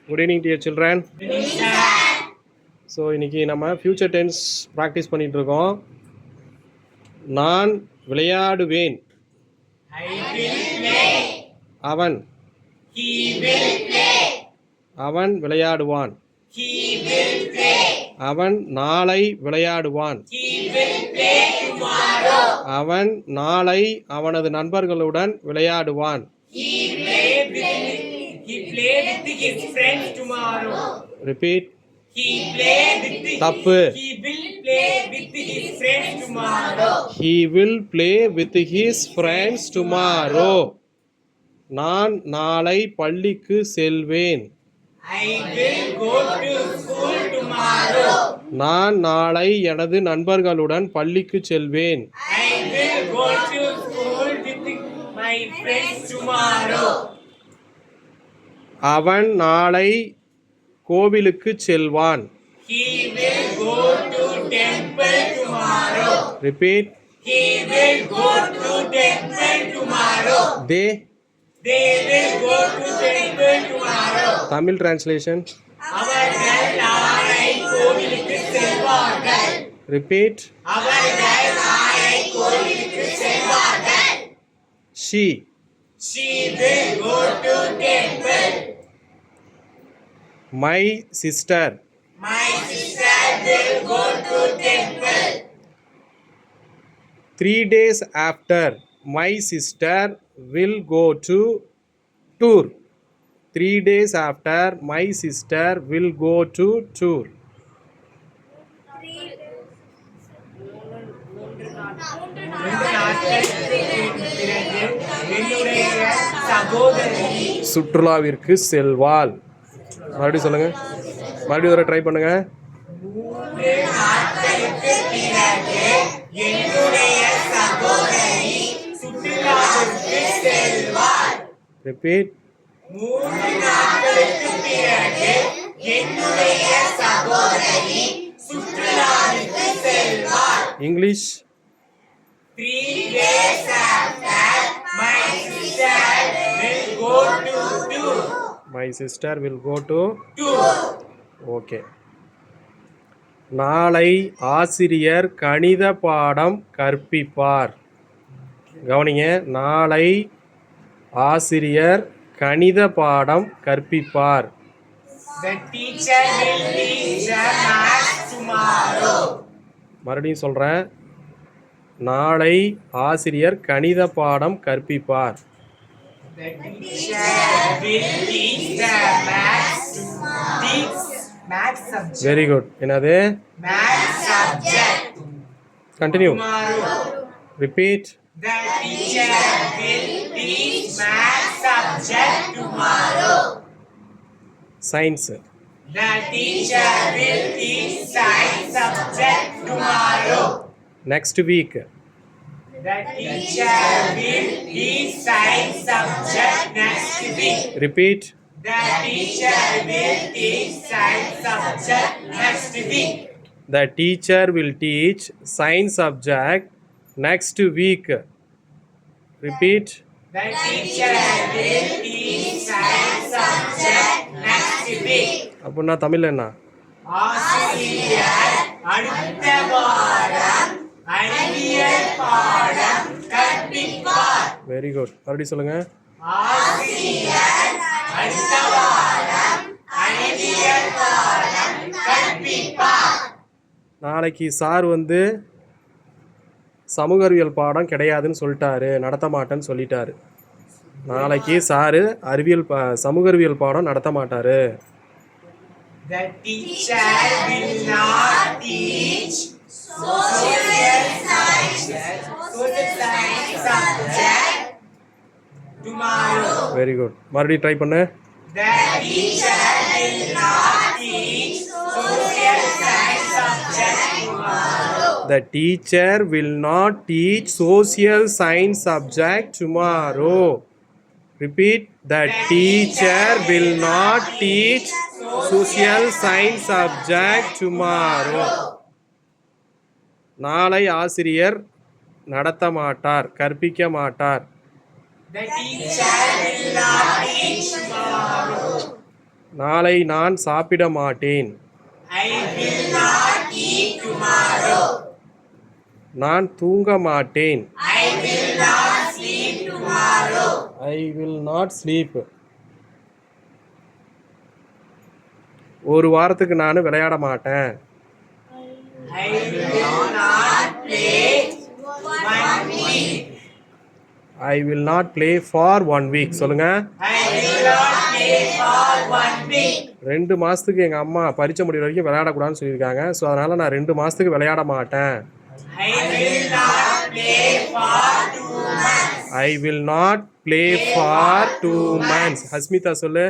Good evening, dear children. So இன்னைக்கு நம்ம future tense practice பண்ணிட்டு இருக்கோம். நான் விளையாடுவேன். அவன். அவன் விளையாடுவான். அவன் நாளை விளையாடுவான். அவன் நாளை அவனது நண்பர்களுடன் விளையாடுவான். Repeat. தப்பு. He will play with his friends tomorrow. நான் நாளை பள்ளிக்கு செல்வேன். நான் நாளை எனது நண்பர்களுடன் பள்ளிக்கு செல்வேன். அவன் நாளை கோவிலுக்கு செல்வான். Repeat. They will go to temple tomorrow. Tamil translation. அவர்கள் நாளை கோவிலுக்கு செல்வார்கள். Repeat. அவர்கள் நாளை கோவிலுக்கு செல்வார்கள். She will go to temple. My sister will go to temple. 3 days after, my sister will go to tour. 3 days after, my sister will go to tour. சுற்றுலாவிற்கு செல்வாள். மறுபடியும் சொல்லுங்க. மறுபடியும் ஒரு ட்ரை பண்ணுங்க. Repeat. English. 3 days after, my sister will go to tour. My sister will go to tour. Okay. நாளை ஆசிரியர் கணித பாடம் கற்பிப்பார். கவனிங்க. நாளை ஆசிரியர் கணித பாடம் கற்பிப்பார். The teacher will teach math tomorrow. மறுபடியும் சொல்றேன். நாளை ஆசிரியர் கணித பாடம் கற்பிப்பார். The teacher will teach the math subject. Very good. என்னது? Math subject. Continue. Tomorrow. Repeat. The teacher will teach math subject tomorrow. Science. The teacher will teach science subject tomorrow. Next week. The teacher will teach science subject next week. Repeat. The teacher will teach science subject next week. The teacher will teach science subject next week. Repeat. The teacher will teach science subject next week. அப்படின்னா தமிழ்ல என்ன? ஆசிரியர் அடுத்த வாரம் அறிவியல் பாடம் கற்பிப்பார். Very good. மறுபடியும் சொல்லுங்க. ஆசிரியர் அடுத்த வாரம் அறிவியல் பாடம் கற்பிப்பார். நாளைக்கு சார் வந்து சமூக அறிவியல் பாடம் கிடையாதுன்னு சொல்லிட்டாரு, நடத்த மாட்டேன்னு சொல்லிட்டாரு. நாளைக்கு சாரு சமூக அறிவியல் பாடம் நடத்த மாட்டாரு. The teacher will not teach social science subject tomorrow. Very good. மறுபடியும் ட்ரை பண்ணு. The teacher will not teach social science subject tomorrow. The teacher will not teach social science subject tomorrow. Repeat. The teacher will not teach social science subject tomorrow. நாளை ஆசிரியர் நடத்த மாட்டார் கற்பிக்க மாட்டார். The teacher will not teach tomorrow. நாளை நான் சாப்பிட மாட்டேன். I will not eat tomorrow. நான் தூங்க மாட்டேன். I will not sleep tomorrow. I will not sleep. ஒரு வாரத்துக்கு நான் விளையாட மாட்டேன். I will not play 1 week. I will not play for 1 week. சொல்லுங்க. I will not play for 1 week. 2 மாசத்துக்கு எங்க அம்மா பரீட்சை முடிகிற வரைக்கும் விளையாடக்கூடாதுன்னு சொல்லியிருக்காங்க. ஸோ அதனால நான் 2 மாசத்துக்கு விளையாட மாட்டேன். I will not play for 2 months. I will not play for 2 months. Hasmitha சொல்லு.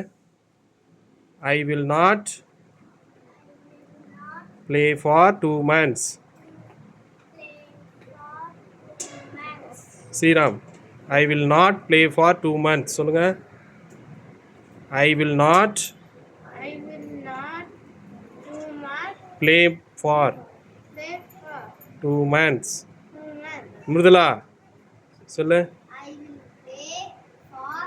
I will not play for 2 months. Sriram. I will not play for 2 months. சொல்லுங்க. I will not I will not too much play for play for 2 months. 2 months. Mridula சொல்லு. I will play for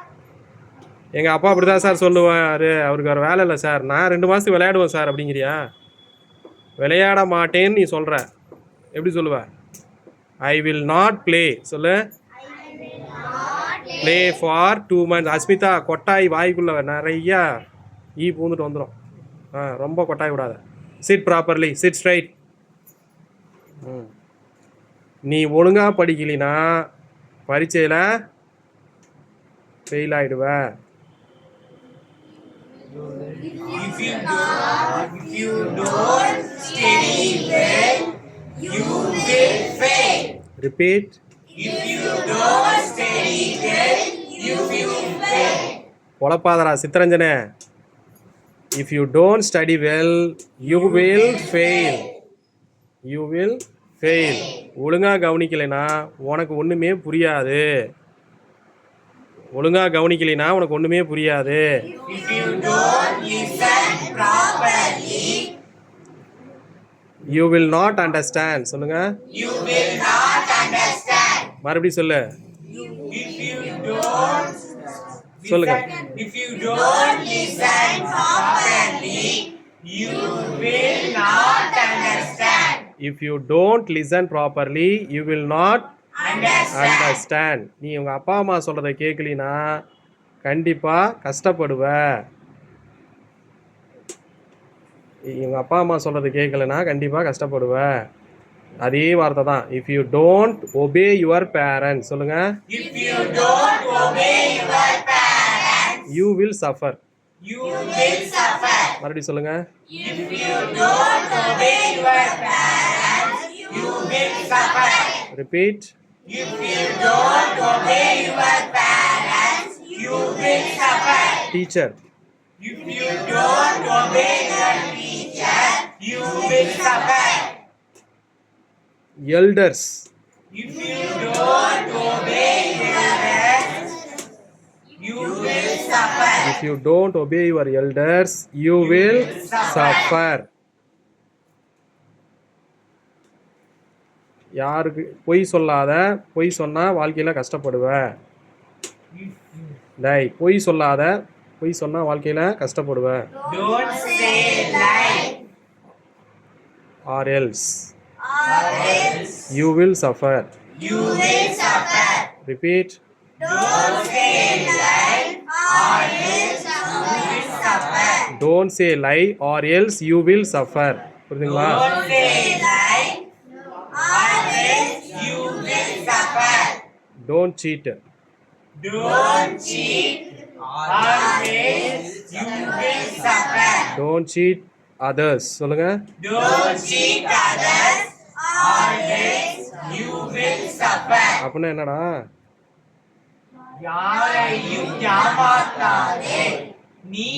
எங்கள் அப்பா அப்படி தான் sir சொல்லுவார். அவருக்கு வேறு வேலை இல்லை சார். நான் 2 மாதத்துக்கு விளையாடுவேன் சார் அப்படிங்கிறியா? விளையாட மாட்டேன்னு நீ சொல்கிற. எப்படி சொல்லுவ? ஐ வில் நாட் ப்ளே சொல்லு. Play for 2 months. அஸ்மிதா கொட்டாய் வாய்க்குள்ளே நிறையா பூந்துட்டு வந்துடும். ரொம்ப கொட்டாய் விடாத. Sit properly, sit straight. நீ ஒழுங்காக படிக்கலினா பரீட்சையில் ஃபெயில் ஆகிடுவ. If you don't study well, you will fail. Repeat. If you don't study well, you will fail. பொழப்பாதரா சித்தரஞ்சனே. If you don't study well, you will fail. You will fail. ஒழுங்காக கவனிக்கலைனா உனக்கு ஒன்றுமே புரியாது. ஒழுங்காக கவனிக்கலைனா உனக்கு ஒன்றுமே புரியாது. If you don't listen properly, You will not understand. சொல்லுங்க. you will not understand. மறுபடியும் சொல்லு. If you don't சொல்லுங்க. If you don't listen properly, you will not understand. If you don't listen properly, you will not understand. நீ உங்கள் அப்பா அம்மா சொல்கிறத கேட்கலினா கண்டிப்பாக கஷ்டப்படுவ. எங்கள் அப்பா அம்மா சொல்கிறது கேட்கலனா கண்டிப்பாக கஷ்டப்படுவ. அதே வார்த்தை தான். If you don't obey your parents சொல்லுங்க. If you don't obey your parents, you will suffer. you will suffer. மறுபடியும் சொல்லுங்க. If you don't obey your parents, you will suffer. Repeat. If you don't obey your parents, you will suffer. Teacher. If you don't obey your teacher, you will suffer. Elders. If you don't obey your parents, you will suffer. If you don't obey your elders, you will suffer. யாருக்கு பொய் சொல்லாத. பொய் சொன்னால் வாழ்க்கையில் கஷ்டப்படுவ. டேய் பொய் சொல்லாத. பொய் சொன்னால் வாழ்க்கையில் கஷ்டப்படுவ. Don't say lie, Or else or else you will suffer. you will suffer. Repeat. Don't say lie, or else you will suffer. Don't say lie or else you will suffer. புரியுதுங்களா? Don't say lie, or else you will suffer. Don't cheat. Don't cheat, or else you will suffer. Don't cheat others. சொல்லுங்க. Don't cheat others, or else you will suffer. அப்படின்னா என்னடா? யாரையும் ஏமாத்தாதே, நீ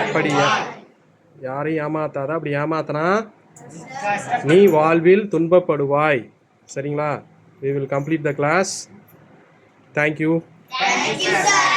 அப்படியா? யாரையும் ஏமாத்தாத. அப்படி ஏமாத்தனா நீ வாழ்வில் துன்பப்படுவாய். சரிங்களா? We will complete the class. Thank you. Thank you, sir.